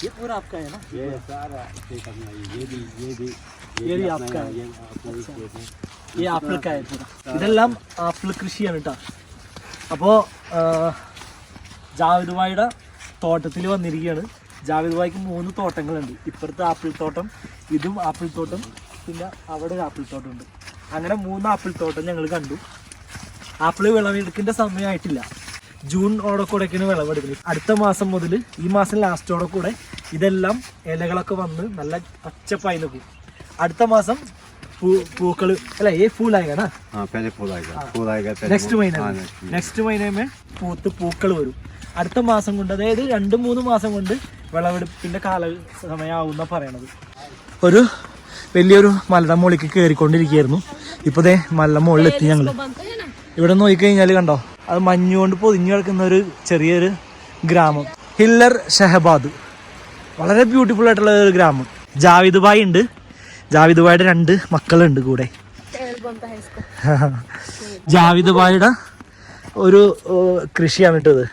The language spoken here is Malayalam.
ये पूरा आपका है ना? ये सारा खेत अपना, ये भी आपका है। ये ആപ്പിൾ का है पूरा. ഇതെല്ലാം ആപ്പിൾ കൃഷിയാണ് കേട്ടോ. അപ്പോൾ ജാവേദ് ഭായിയുടെ തോട്ടത്തിൽ വന്നിരിക്കുകയാണ്. ജാവേദ് ഭായിക്ക് 3 തോട്ടങ്ങളുണ്ട്. ഇപ്പുറത്തെ ആപ്പിൾ തോട്ടം, ഇതും ആപ്പിൾ തോട്ടം, പിന്നെ അവിടെ ഒരു ആപ്പിൾ തോട്ടം ഉണ്ട്. അങ്ങനെ 3 ആപ്പിൾ തോട്ടം ഞങ്ങൾ കണ്ടു. ആപ്പിൾ വിളവെടുക്കേണ്ട സമയമായിട്ടില്ല. ജൂൺ ഓടക്കൂടെയൊക്കെയാണ് വിളവെടുക്കുന്നത്. അടുത്ത മാസം മുതൽ ഈ മാസം ലാസ്റ്റോടെ കൂടെ ഇതെല്ലാം ഇലകളൊക്കെ വന്ന് നല്ല പച്ചപ്പായി നിൽക്കും. അടുത്ത മാസം പൂക്കൾ അല്ല ये फूल आएगा ना? हाँ पहले फूल आएगा നെക്സ്റ്റ് മൈനമേ പൂക്കൾ വരും. അടുത്ത മാസം കൊണ്ട്, അതായത് 2-3 മാസം കൊണ്ട് വിളവെടുപ്പിന്റെ സമയമാവുന്ന പറയണത്. ഒരു വലിയൊരു മലയുടെ മുകളിലേക്ക് കയറിക്കൊണ്ടിരിക്കുകയായിരുന്നു. ഇപ്പൊ ദേ മലയുടെ മുകളിലെത്തി ഞങ്ങൾ. ഇവിടെ നോക്കിക്കഴിഞ്ഞാൽ കണ്ടോ, അത് മഞ്ഞുകൊണ്ട് പൊതിഞ്ഞു കിടക്കുന്ന ഒരു ചെറിയൊരു ഗ്രാമം, ഹില്ലർ ഷഹബാദ്. വളരെ ബ്യൂട്ടിഫുൾ ആയിട്ടുള്ള ഒരു ഗ്രാമം. ജാവേദ് ഭായ് ഉണ്ട്. ജാവേദ് ഭായിയുടെ 2 മക്കളുണ്ട് കൂടെ. ജാവേദ് ഭായിയുടെ ഒരു കൃഷിയാണ് കേട്ടത്.